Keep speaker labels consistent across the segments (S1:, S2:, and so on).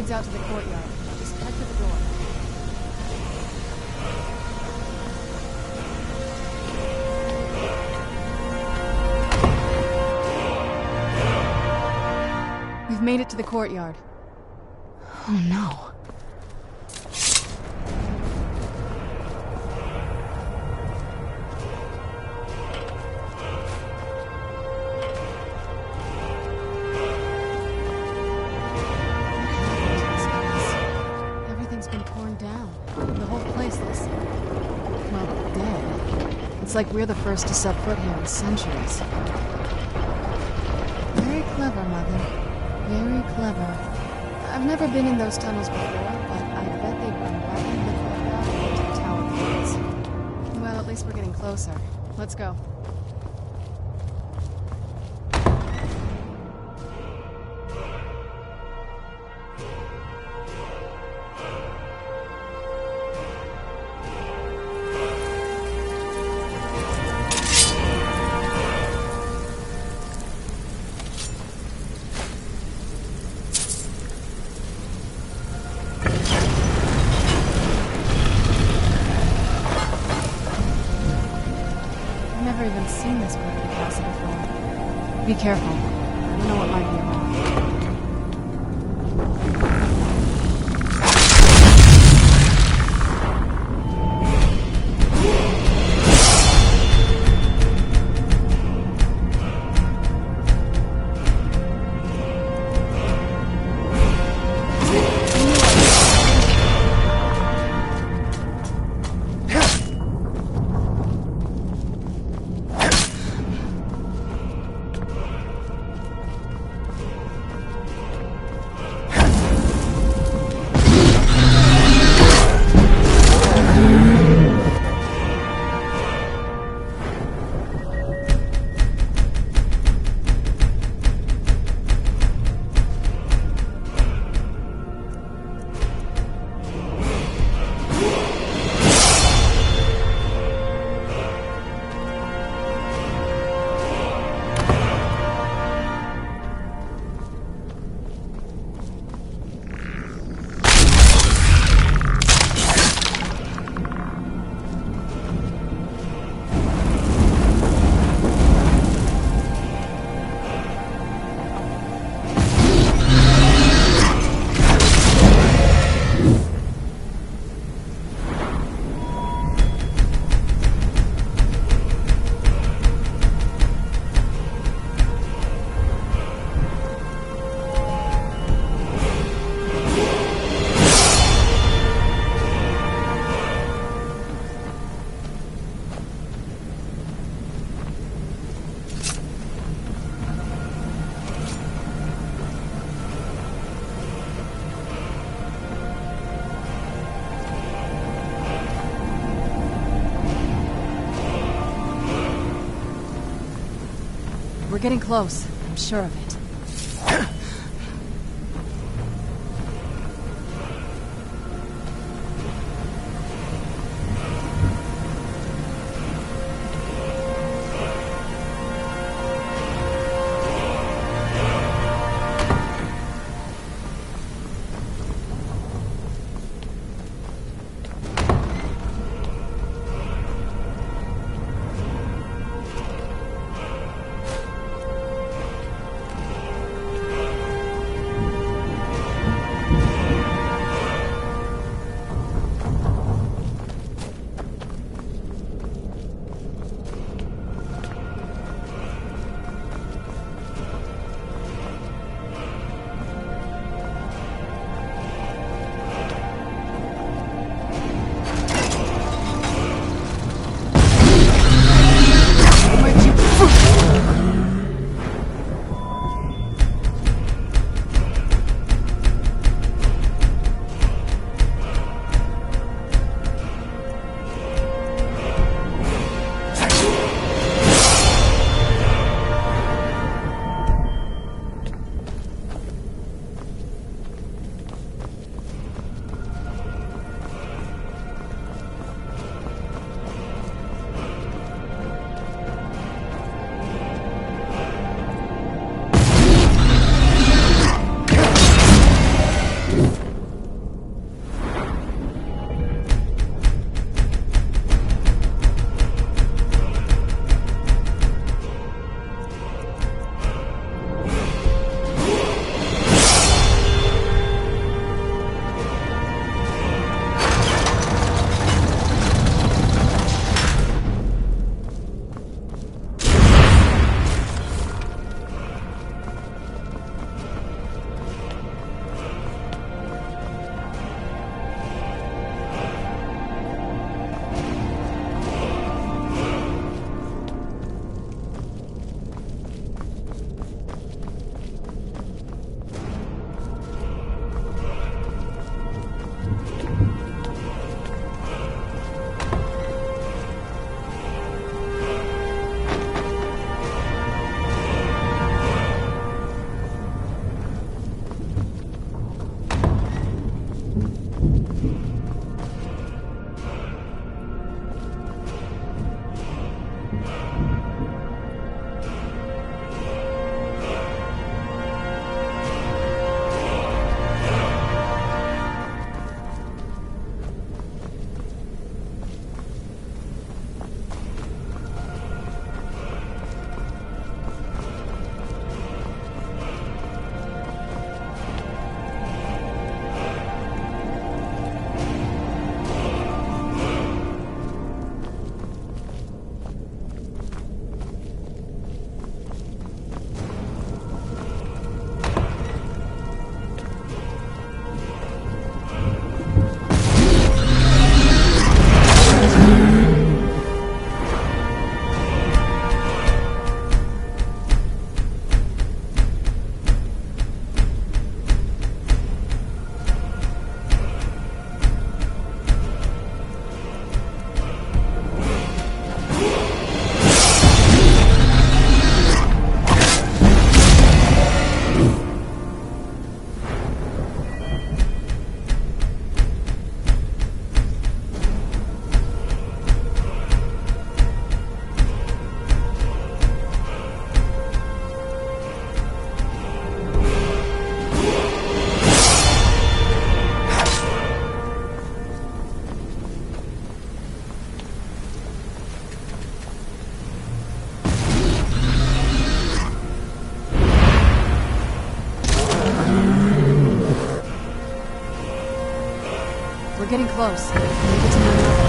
S1: leads out to the courtyard. Just head to the door. We've made it to the courtyard. Oh no. Everything's been torn down. The whole place looks, well, dead. It's like we're the first to set foot here in centuries. Very clever, Mother. Very clever. I've never been in those tunnels before, but I bet they run right into the courtyard into the tower gates. Well, at least we're getting closer. Let's go. I've never even seen this part of the castle before. Be careful. I don't know what might be around. We're getting close. I'm sure of it. getting close. Maybe it's another.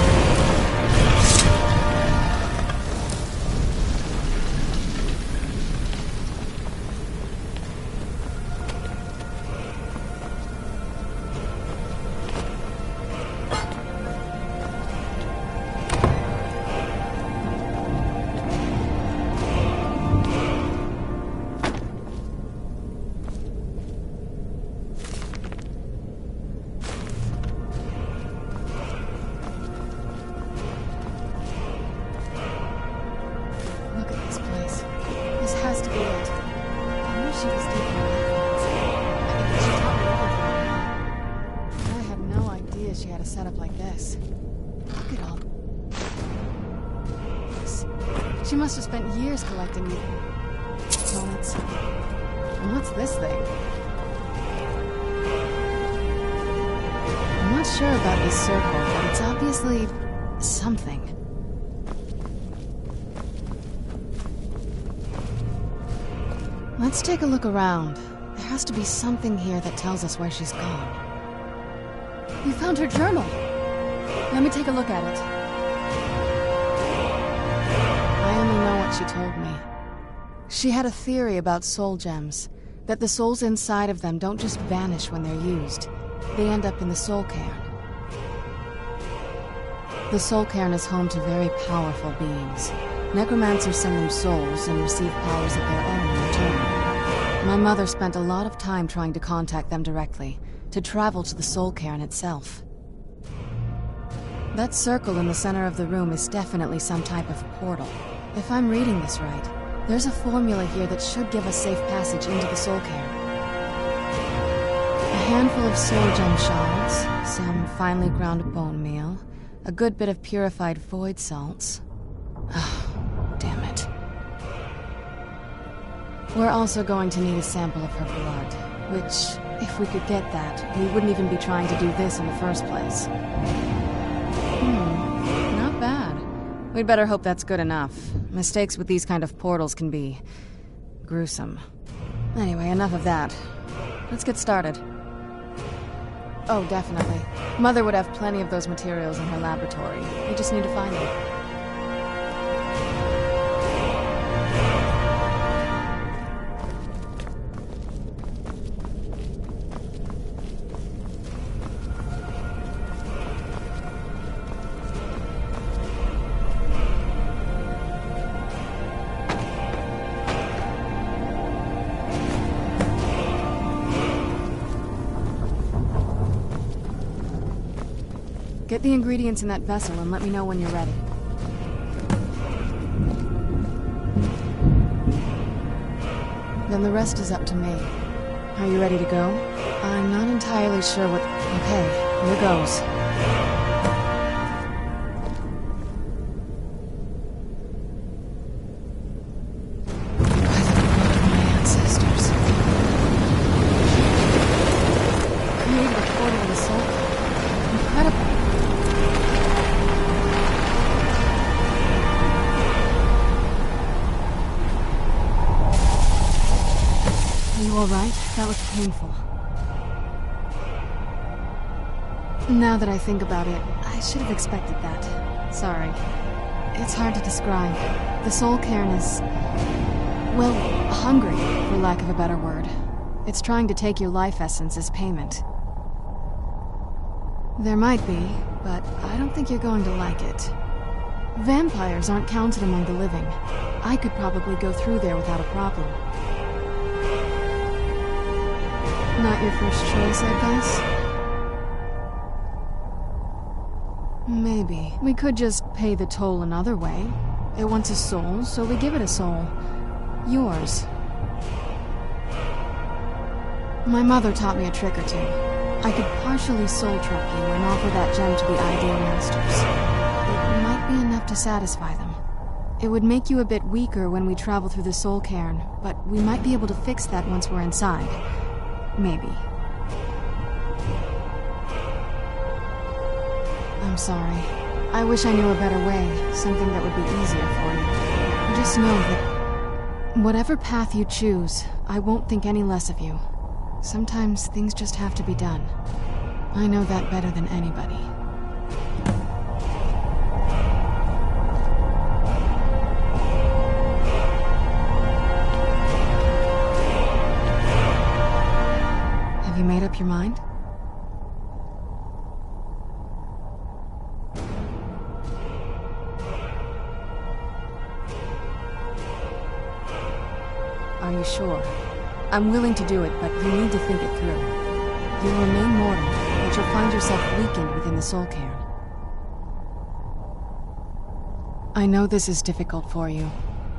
S1: She must have spent years collecting donuts. And what's this thing? I'm not sure about this circle, but it's obviously something. Let's take a look around. There has to be something here that tells us where she's gone. We found her journal! Let me take a look at it. I only know what she told me. She had a theory about soul gems, that the souls inside of them don't just vanish when they're used. They end up in the soul cairn. The soul cairn is home to very powerful beings. Necromancers send them souls and receive powers of their own in return. My mother spent a lot of time trying to contact them directly, to travel to the soul cairn itself. That circle in the center of the room is definitely some type of portal. If I'm reading this right, there's a formula here that should give us safe passage into the soul cairn. A handful of soul gem shards, some finely ground bone meal, a good bit of purified void salts. Oh, damn it. We're also going to need a sample of her blood, which, if we could get that, we wouldn't even be trying to do this in the first place. Not bad. We'd better hope that's good enough. Mistakes with these kind of portals can be gruesome. Anyway, enough of that. Let's get started. Oh, definitely. Mother would have plenty of those materials in her laboratory. We just need to find them. Get the ingredients in that vessel and let me know when you're ready. Then the rest is up to me. Are you ready to go? I'm not entirely sure what... Okay, here goes. By the blood of my ancestors. Created a portal of the soul. Incredible. Are you alright? That looked painful. Now that I think about it, I should have expected that. Sorry. It's hard to describe. The soul cairn is... well, hungry, for lack of a better word. It's trying to take your life essence as payment. There might be, but I don't think you're going to like it. Vampires aren't counted among the living. I could probably go through there without a problem. Not your first choice, I guess? Maybe. We could just pay the toll another way. It wants a soul, so we give it a soul. Yours. My mother taught me a trick or two. I could partially soul trap you and offer that gem to the ideal masters. It might be enough to satisfy them. It would make you a bit weaker when we travel through the soul cairn, but we might be able to fix that once we're inside. Maybe. I'm sorry. I wish I knew a better way, something that would be easier for you. Just know that whatever path you choose, I won't think any less of you. Sometimes things just have to be done. I know that better than anybody. Have you made up your mind? Are you sure? I'm willing to do it, but you need to think it through. You'll remain mortal, but you'll find yourself weakened within the soul cairn. I know this is difficult for you.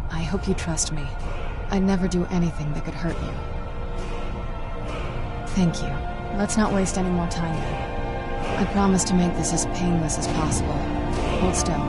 S1: I hope you trust me. I'd never do anything that could hurt you. Thank you. Let's not waste any more time then. I promise to make this as painless as possible. Hold still.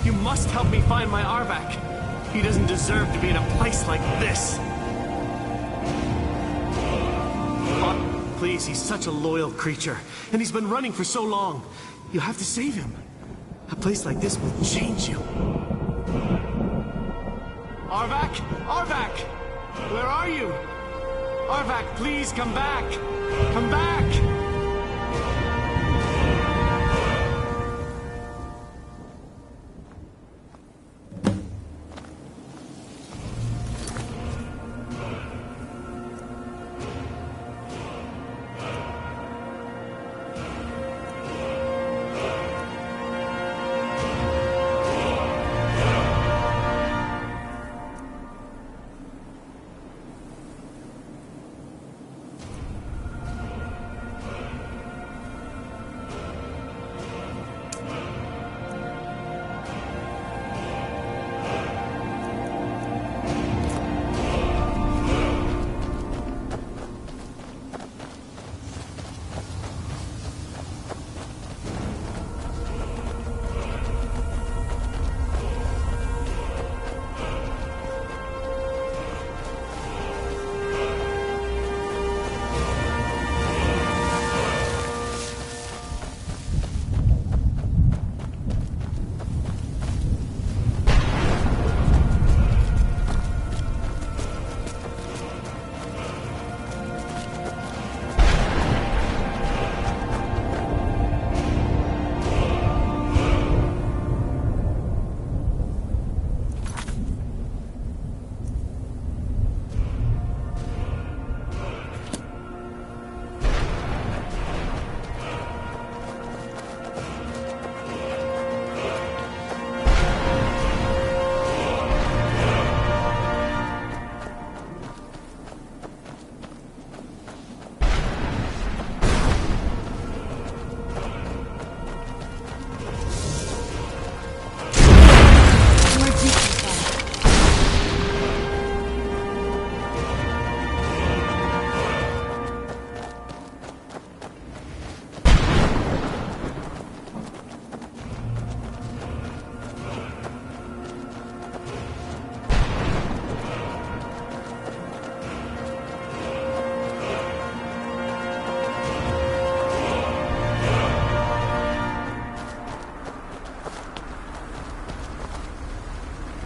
S2: You must help me find my Arvak. He doesn't deserve to be in a place like this. Oh, please, he's such a loyal creature, and he's been running for so long. You have to save him. A place like this will change you. Arvak! Arvak! Where are you? Arvak, please come back! Come back!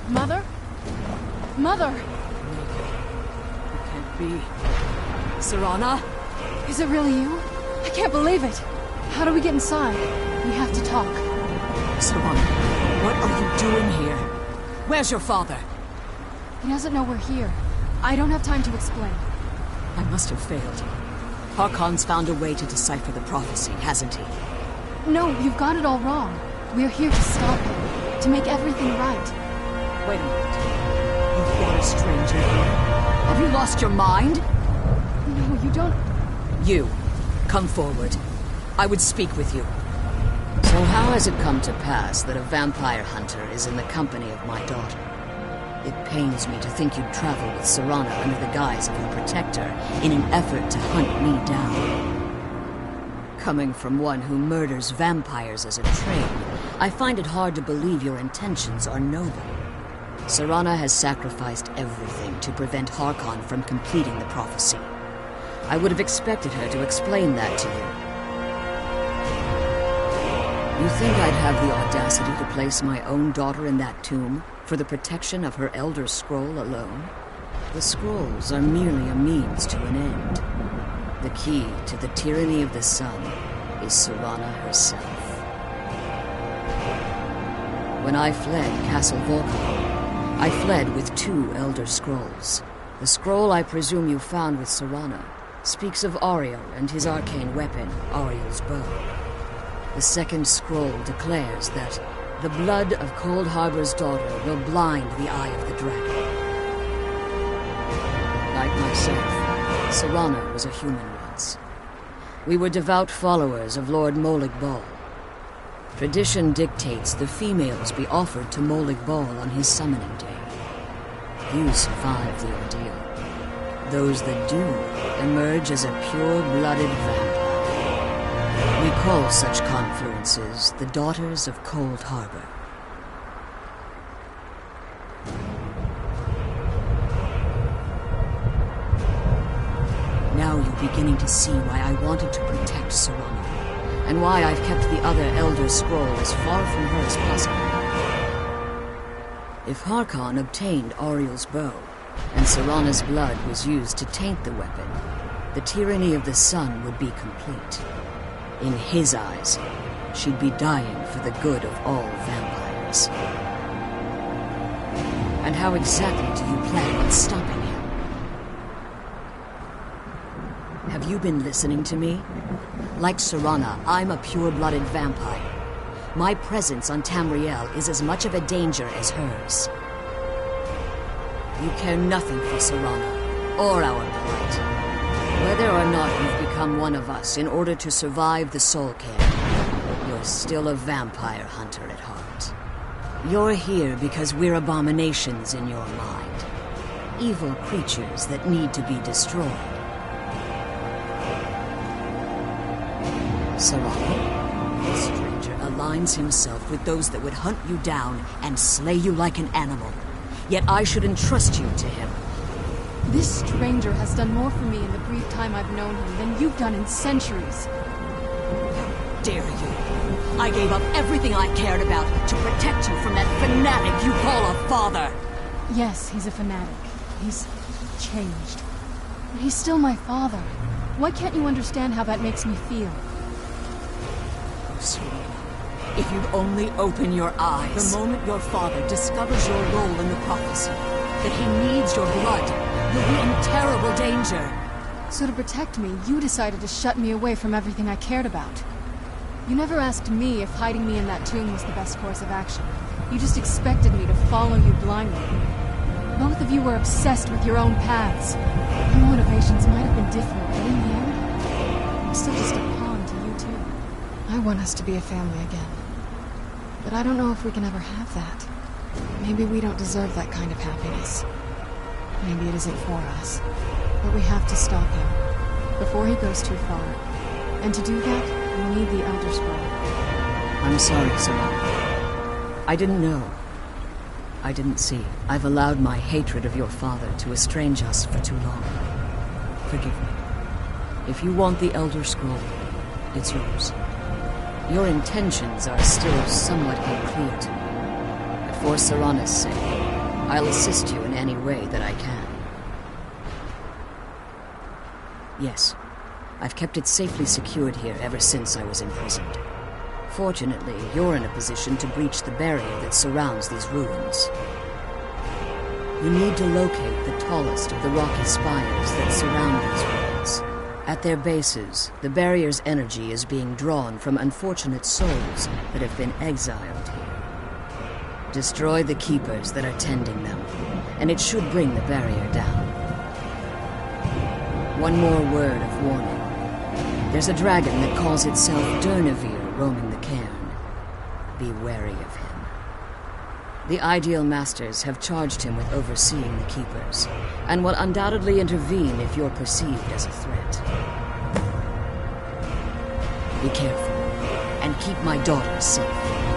S1: Mother? Mother!
S3: It can't be. Serana?
S1: Is it really you? I can't believe it! How do we get inside? We have to talk.
S3: Serana, what are you doing here? Where's your father?
S1: He doesn't know we're here. I don't have time to explain.
S3: I must have failed. Harkon's found a way to decipher the prophecy, hasn't he?
S1: No, you've got it all wrong. We're here to stop him, to make everything right.
S3: Wait a minute. You brought a stranger here? Have you lost your mind?
S1: No, you don't...
S3: You, come forward. I would speak with you. So how has it come to pass that a vampire hunter is in the company of my daughter? It pains me to think you'd travel with Serana under the guise of her protector in an effort to hunt me down. Coming from one who murders vampires as a trade, I find it hard to believe your intentions are noble. Serana has sacrificed everything to prevent Harkon from completing the prophecy. I would have expected her to explain that to you. You think I'd have the audacity to place my own daughter in that tomb for the protection of her Elder Scroll alone? The scrolls are merely a means to an end. The key to the tyranny of the sun is Serana herself. When I fled Castle Volkov, I fled with 2 Elder Scrolls. The scroll I presume you found with Serana speaks of Ariel and his arcane weapon, Ariel's bow. The second scroll declares that the blood of Cold Harbor's daughter will blind the eye of the dragon. Like myself, Serana was a human once. We were devout followers of Lord Molig Bal. Tradition dictates the females be offered to Molig Bal on his summoning day. You survive the ordeal. Those that do emerge as a pure-blooded vampire. We call such confluences the Daughters of Cold Harbor. Now you're beginning to see why I wanted to protect Serana, and why I've kept the other Elder Scroll as far from her as possible. If Harkon obtained Ariel's bow, and Serana's blood was used to taint the weapon, the tyranny of the sun would be complete. In his eyes, she'd be dying for the good of all vampires. And how exactly do you plan on stopping him? Have you been listening to me? Like Serana, I'm a pure-blooded vampire. My presence on Tamriel is as much of a danger as hers. You care nothing for Serana, or our plight. Whether or not you've become one of us in order to survive the Soul Care, you're still a vampire hunter at heart. You're here because we're abominations in your mind. Evil creatures that need to be destroyed. Serana, the stranger aligns himself with those that would hunt you down and slay you like an animal. Yet I should entrust you to him.
S1: This stranger has done more for me in the brief time I've known him than you've done in centuries.
S3: How dare you? I gave up everything I cared about to protect you from that fanatic you call a father.
S1: Yes, he's a fanatic. He's changed. But he's still my father. Why can't you understand how that makes me feel?
S3: Oh, Serena, if you'd only open your eyes. The moment your father discovers your role in the prophecy, that he needs your blood, you'll be in terrible danger.
S1: So to protect me, you decided to shut me away from everything I cared about. You never asked me if hiding me in that tomb was the best course of action. You just expected me to follow you blindly. Both of you were obsessed with your own paths. Your motivations might have been different, but in the end, I'm still just a pawn to you too. I want us to be a family again. But I don't know if we can ever have that. Maybe we don't deserve that kind of happiness. Maybe it isn't for us. But we have to stop him, before he goes too far. And to do that, we need the Elder Scroll.
S3: I'm sorry, Serana. I didn't know. I didn't see. I've allowed my hatred of your father to estrange us for too long. Forgive me. If you want the Elder Scroll, it's yours. Your intentions are still somewhat unclear to me. But for Serana's sake, I'll assist you in any way that I can. Yes, I've kept it safely secured here ever since I was imprisoned. Fortunately, you're in a position to breach the barrier that surrounds these ruins. You need to locate the tallest of the rocky spires that surround these ruins. At their bases, the barrier's energy is being drawn from unfortunate souls that have been exiled here. Destroy the keepers that are tending them, and it should bring the barrier down. One more word of warning. There's a dragon that calls itself Durnevere roaming the cairn. Be wary of him. The Ideal Masters have charged him with overseeing the Keepers, and will undoubtedly intervene if you're perceived as a threat. Be careful, and keep my daughter safe.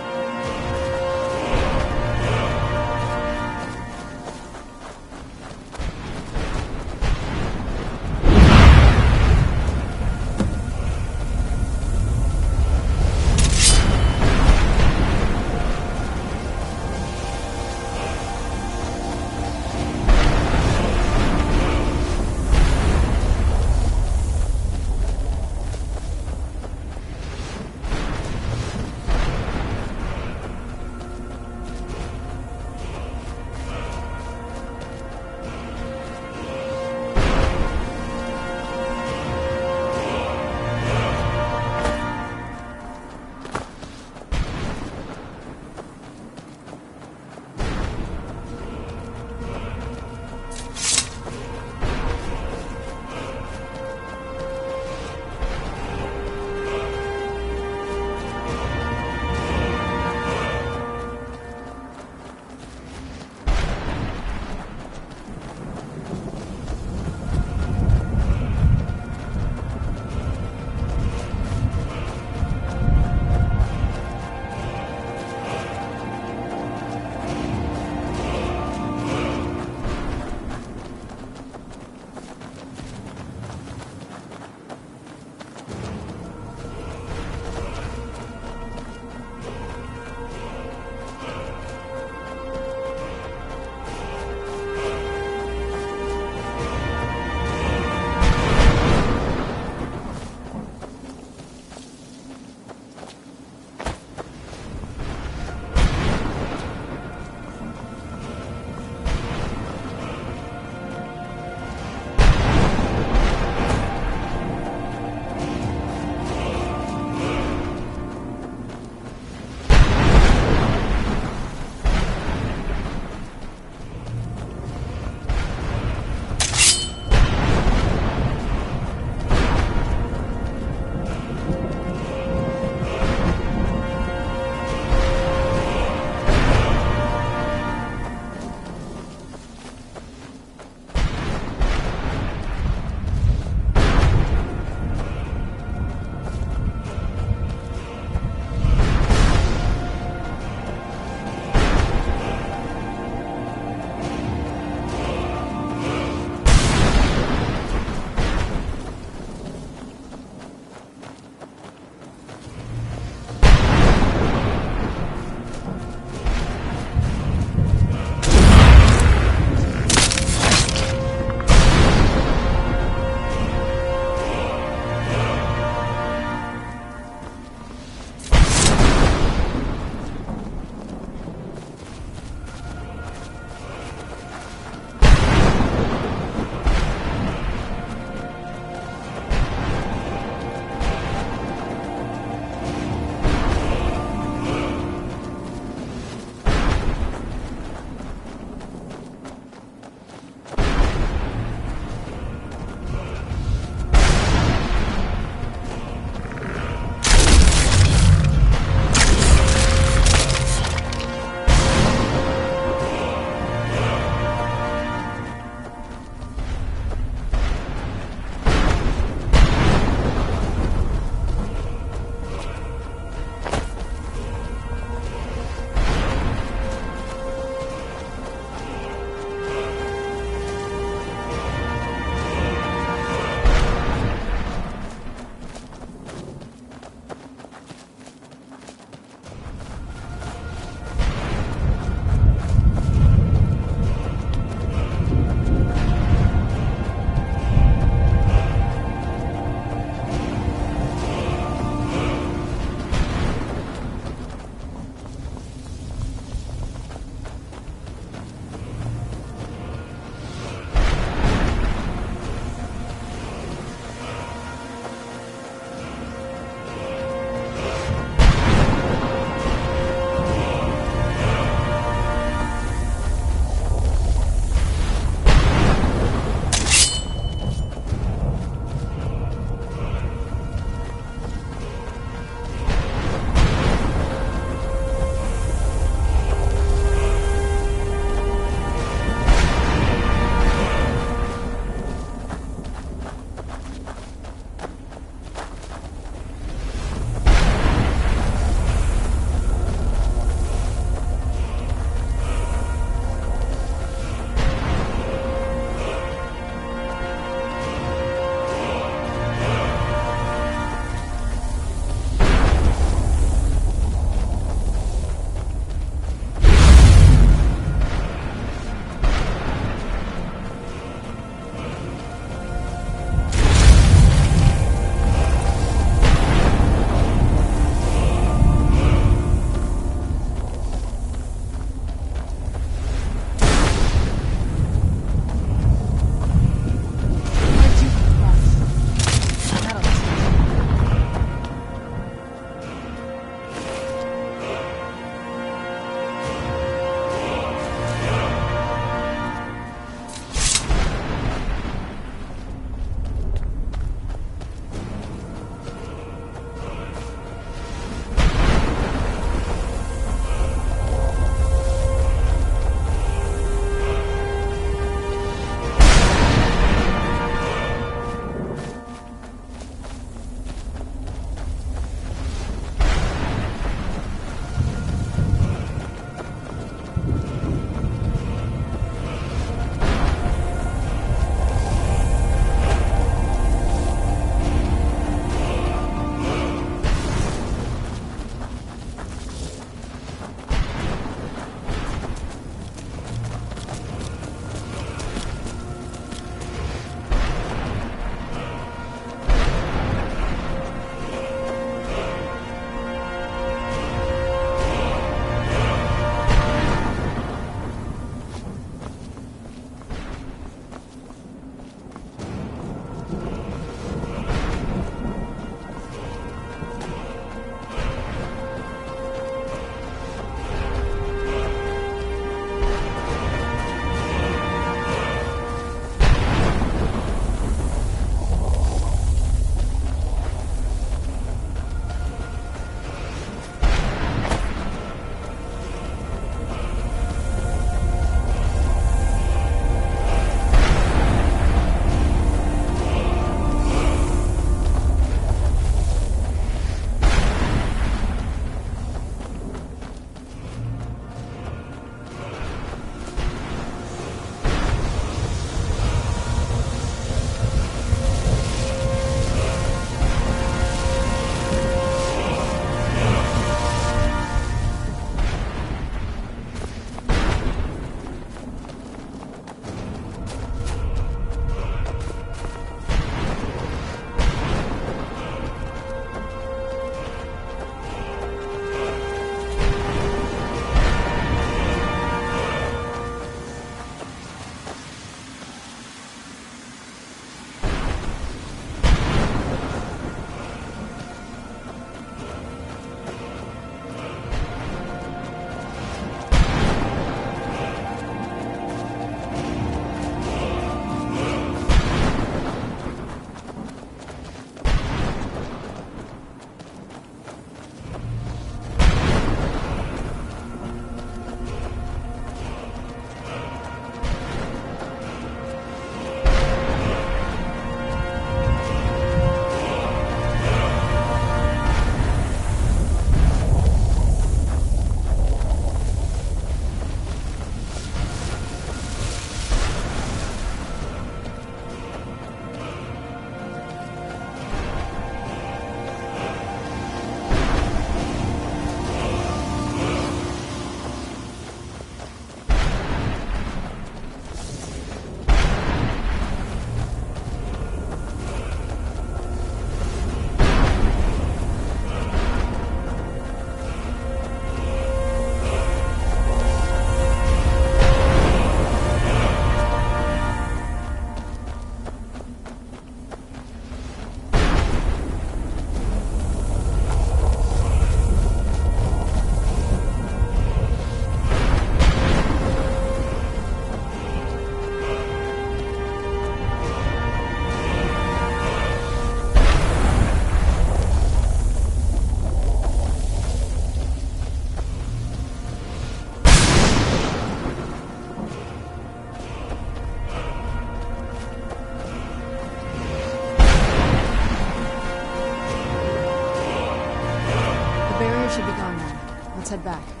S1: Let's head back.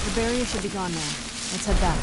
S1: The barrier should be gone now. Let's head back.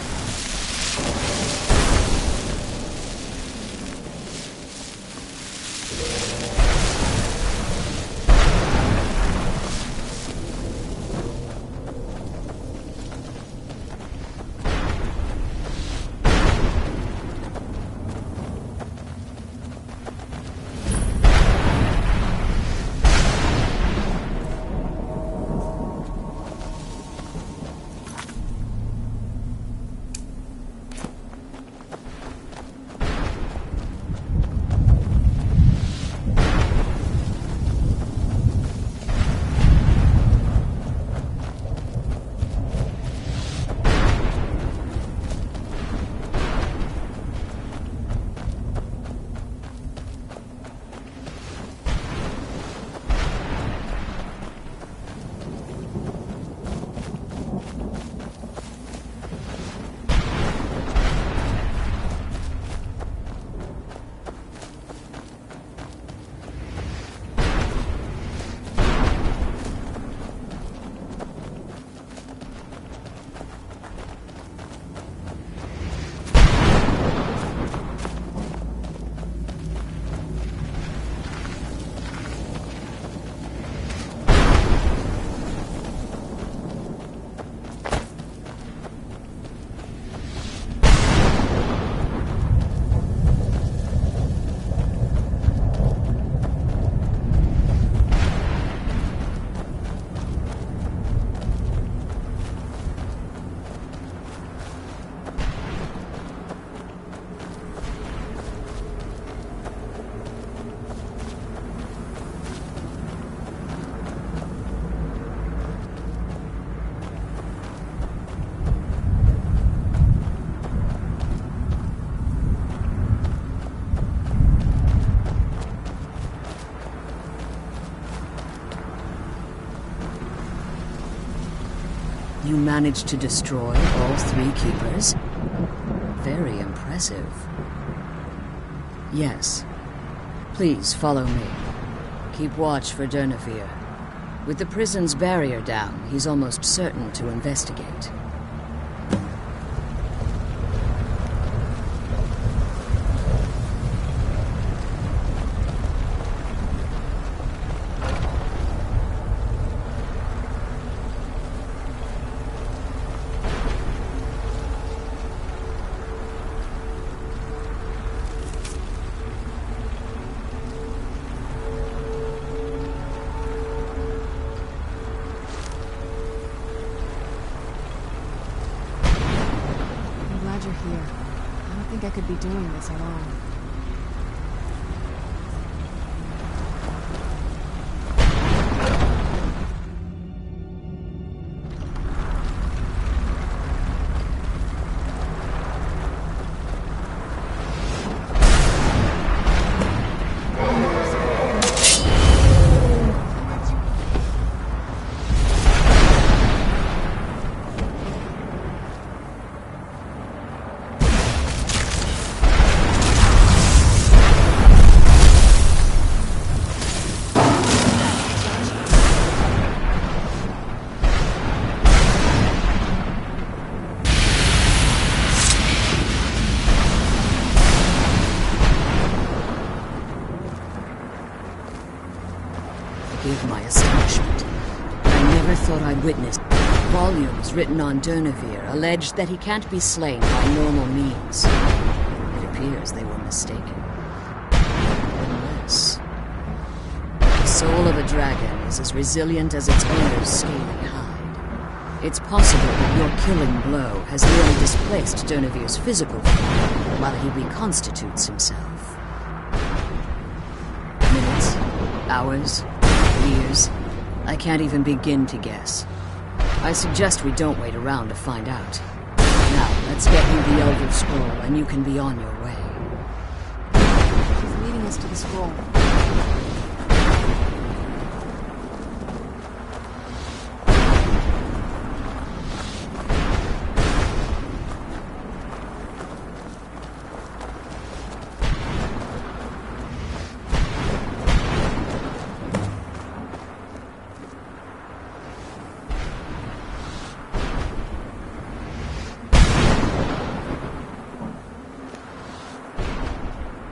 S3: You managed to destroy all 3 keepers? Very impressive. Yes. Please follow me. Keep watch for Durnevere. With the prison's barrier down, he's almost certain to investigate.
S1: You're here. I don't think I could be doing this alone.
S3: Forgive my astonishment. I never thought I'd witness. Volumes written on Durnevere alleged that he can't be slain by normal means. It appears they were mistaken. Unless... the soul of a dragon is as resilient as its owner's scaly hide. It's possible that your killing blow has merely displaced Durnevere's physical form while he reconstitutes himself. Minutes, hours, years. I can't even begin to guess. I suggest we don't wait around to find out. Now, let's get you the Elder Scroll and you can be on your way.
S1: She's leading us to the scroll.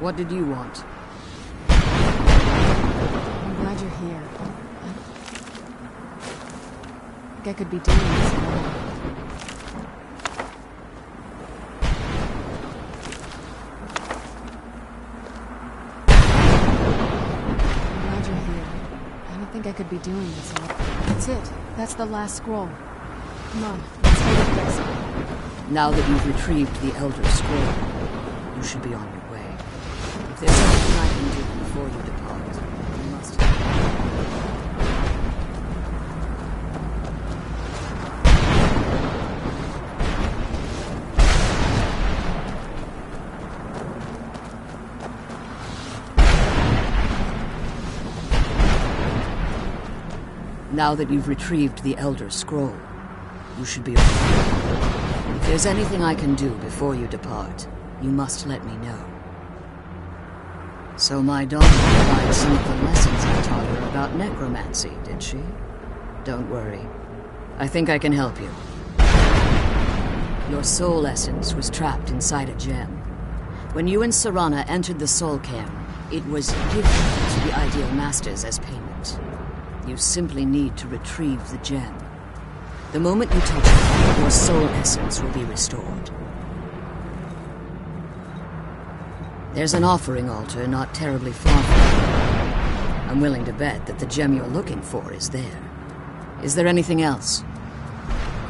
S3: What did you want?
S1: I'm glad you're here. I think I could be doing this alone. I'm glad you're here. I don't think I could be doing this alone. That's it. That's the last scroll. Come on, let's take it next.
S3: Now that you've retrieved the Elder Scroll, you should be on your way. If there's anything I can do before you depart, you must. Now that you've retrieved the Elder Scroll, you should be on your way. If there's anything I can do before you depart, you must let me know. So my daughter applied some of the lessons I taught her about necromancy, did she? Don't worry. I think I can help you. Your soul essence was trapped inside a gem. When you and Serana entered the soul cairn, it was given to the Ideal Masters as payment. You simply need to retrieve the gem. The moment you touch it, your soul essence will be restored. There's an offering altar not terribly far from here. I'm willing to bet that the gem you're looking for is there. Is there anything else?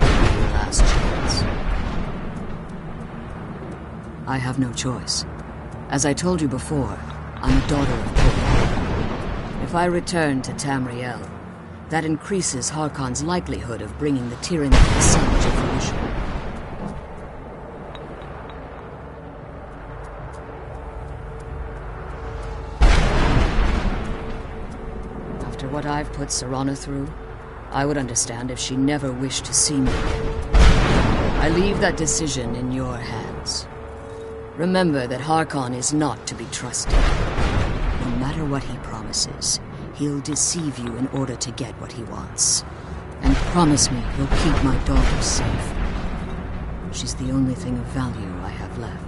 S3: Your last chance. I have no choice. As I told you before, I'm a daughter of Pope. If I return to Tamriel, that increases Harkon's likelihood of bringing the tyranny of the sun to fruition. After what I've put Serana through, I would understand if she never wished to see me. I leave that decision in your hands. Remember that Harkon is not to be trusted. No matter what he promises, he'll deceive you in order to get what he wants. And promise me you'll keep my daughter safe. She's the only thing of value I have left.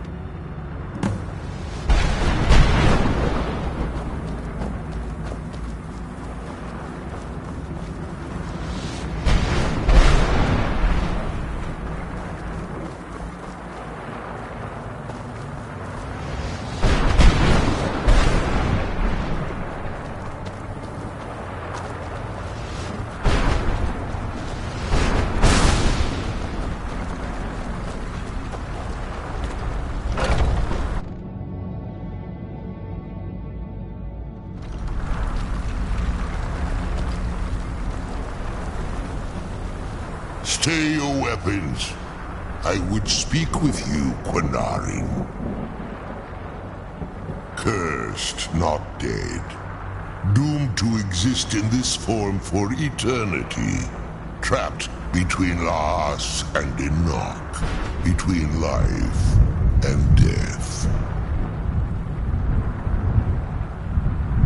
S4: Stay your weapons. I would speak with you, Quinarin. Cursed, not dead. Doomed to exist in this form for eternity. Trapped between Laas and Enoch. Between life and death.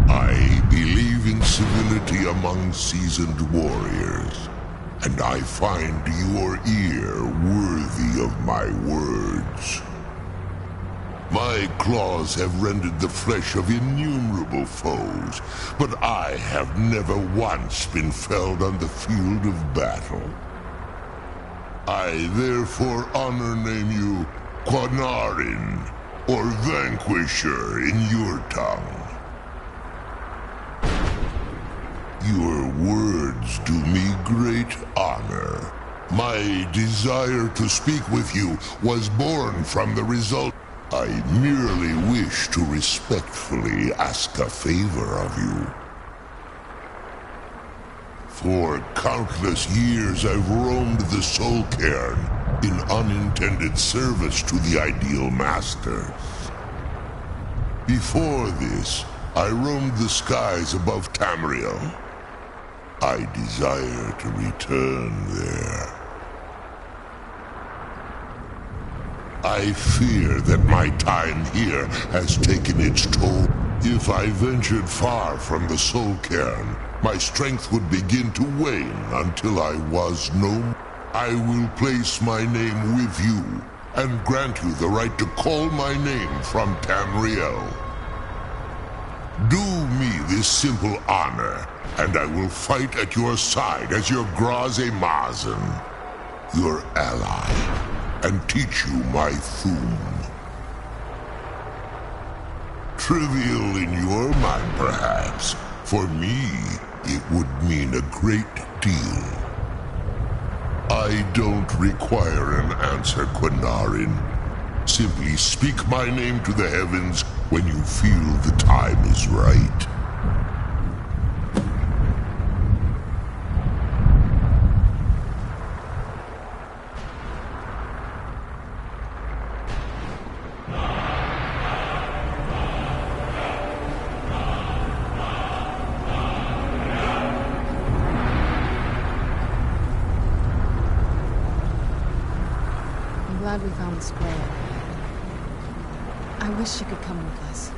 S4: I believe in civility among seasoned warriors. And I find your ear worthy of my words. My claws have rendered the flesh of innumerable foes, but I have never once been felled on the field of battle. I therefore honor name you Quinarin, or Vanquisher in your tongue. Your words do me great honor. My desire to speak with you was born from the result. I merely wish to respectfully ask a favor of you. For countless years I've roamed the Soul Cairn in unintended service to the Ideal Masters. Before this, I roamed the skies above Tamriel. I desire to return there. I fear that my time here has taken its toll. If I ventured far from the Soul Cairn, my strength would begin to wane until I was no more. I will place my name with you, and grant you the right to call my name from Tamriel. Do me this simple honor, and I will fight at your side as your Graze Mazen, your ally, and teach you my Thum. Trivial in your mind, perhaps. For me, it would mean a great deal. I don't require an answer, Quinarin. Simply speak my name to the heavens when you feel the time is right.
S1: I'm glad we found the square. I wish you could come with us.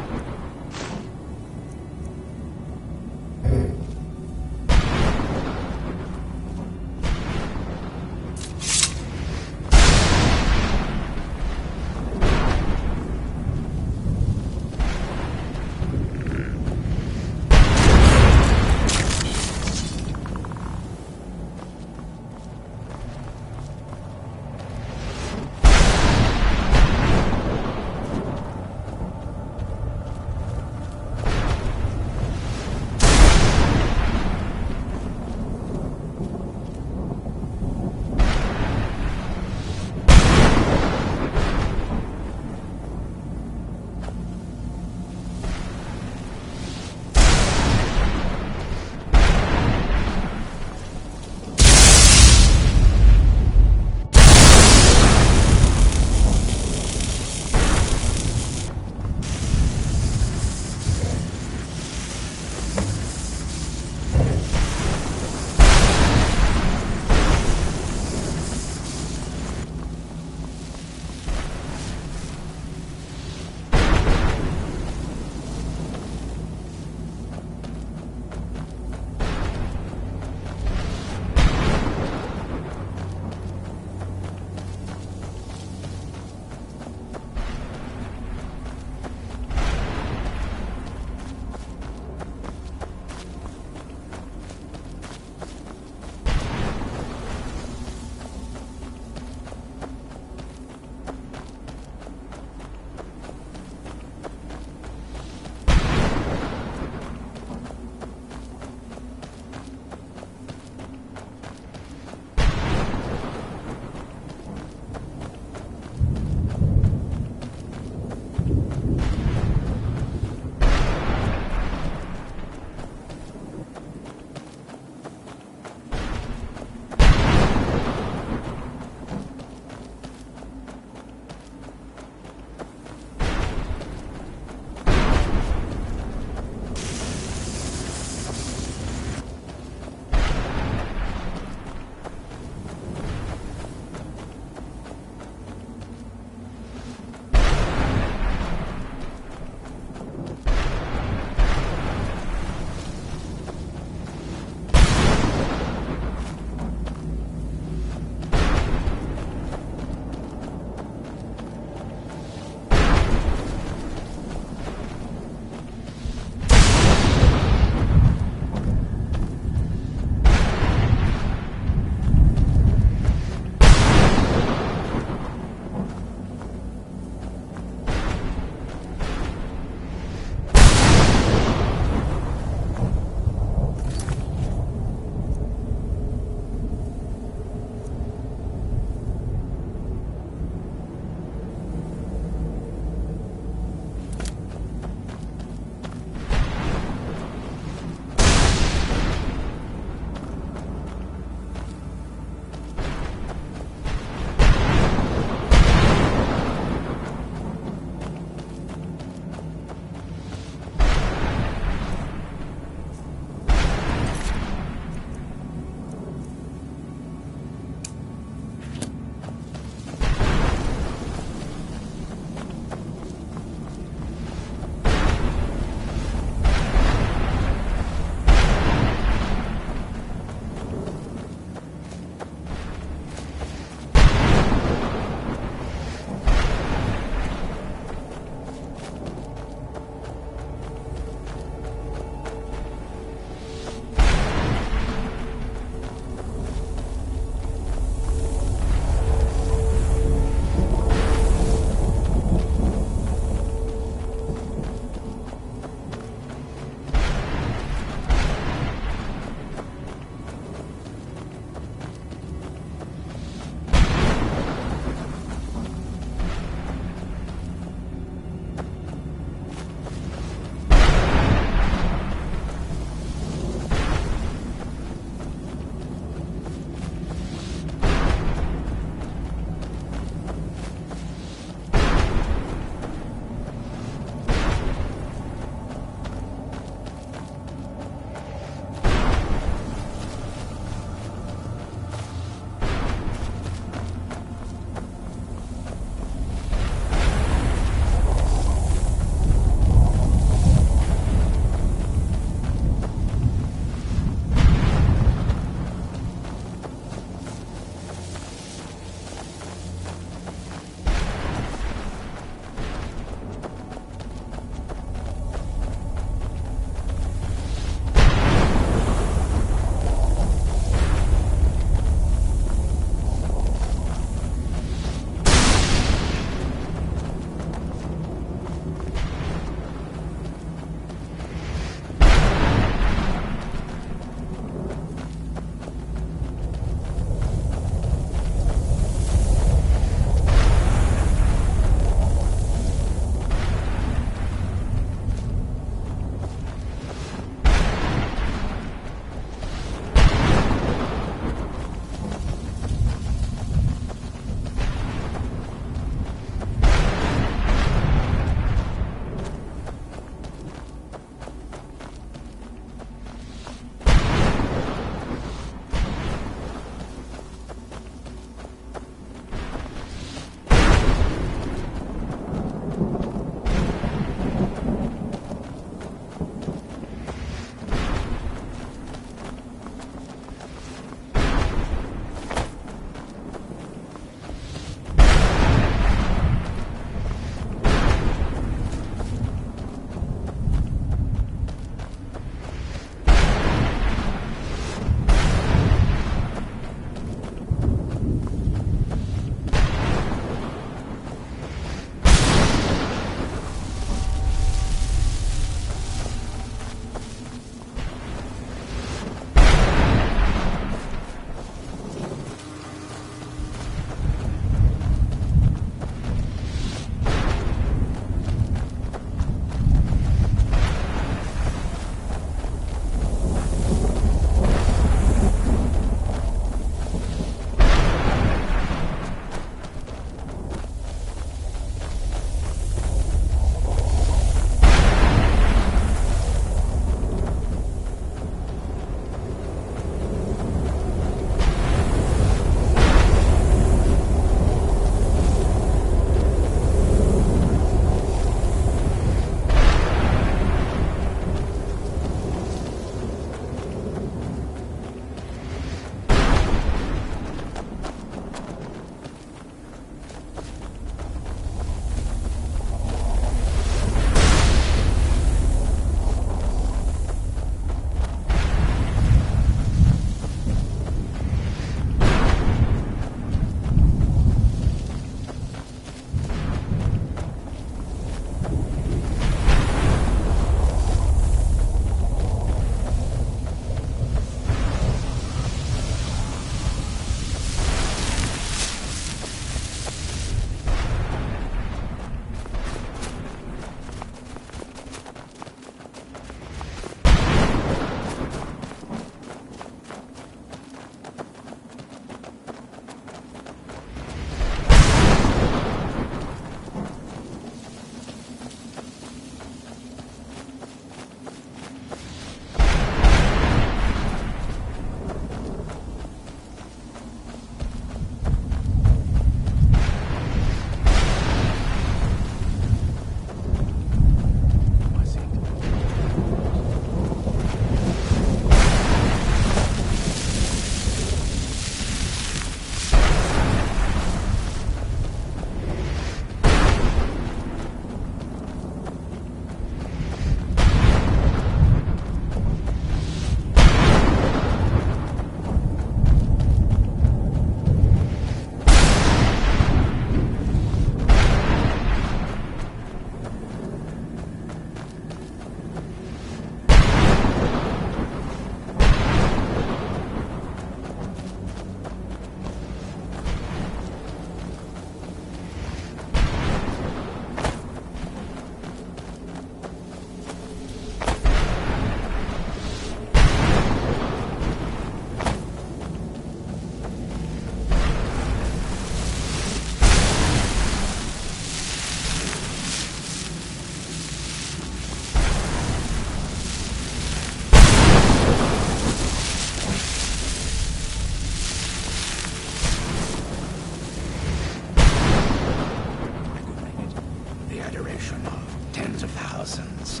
S5: population of tens of thousands.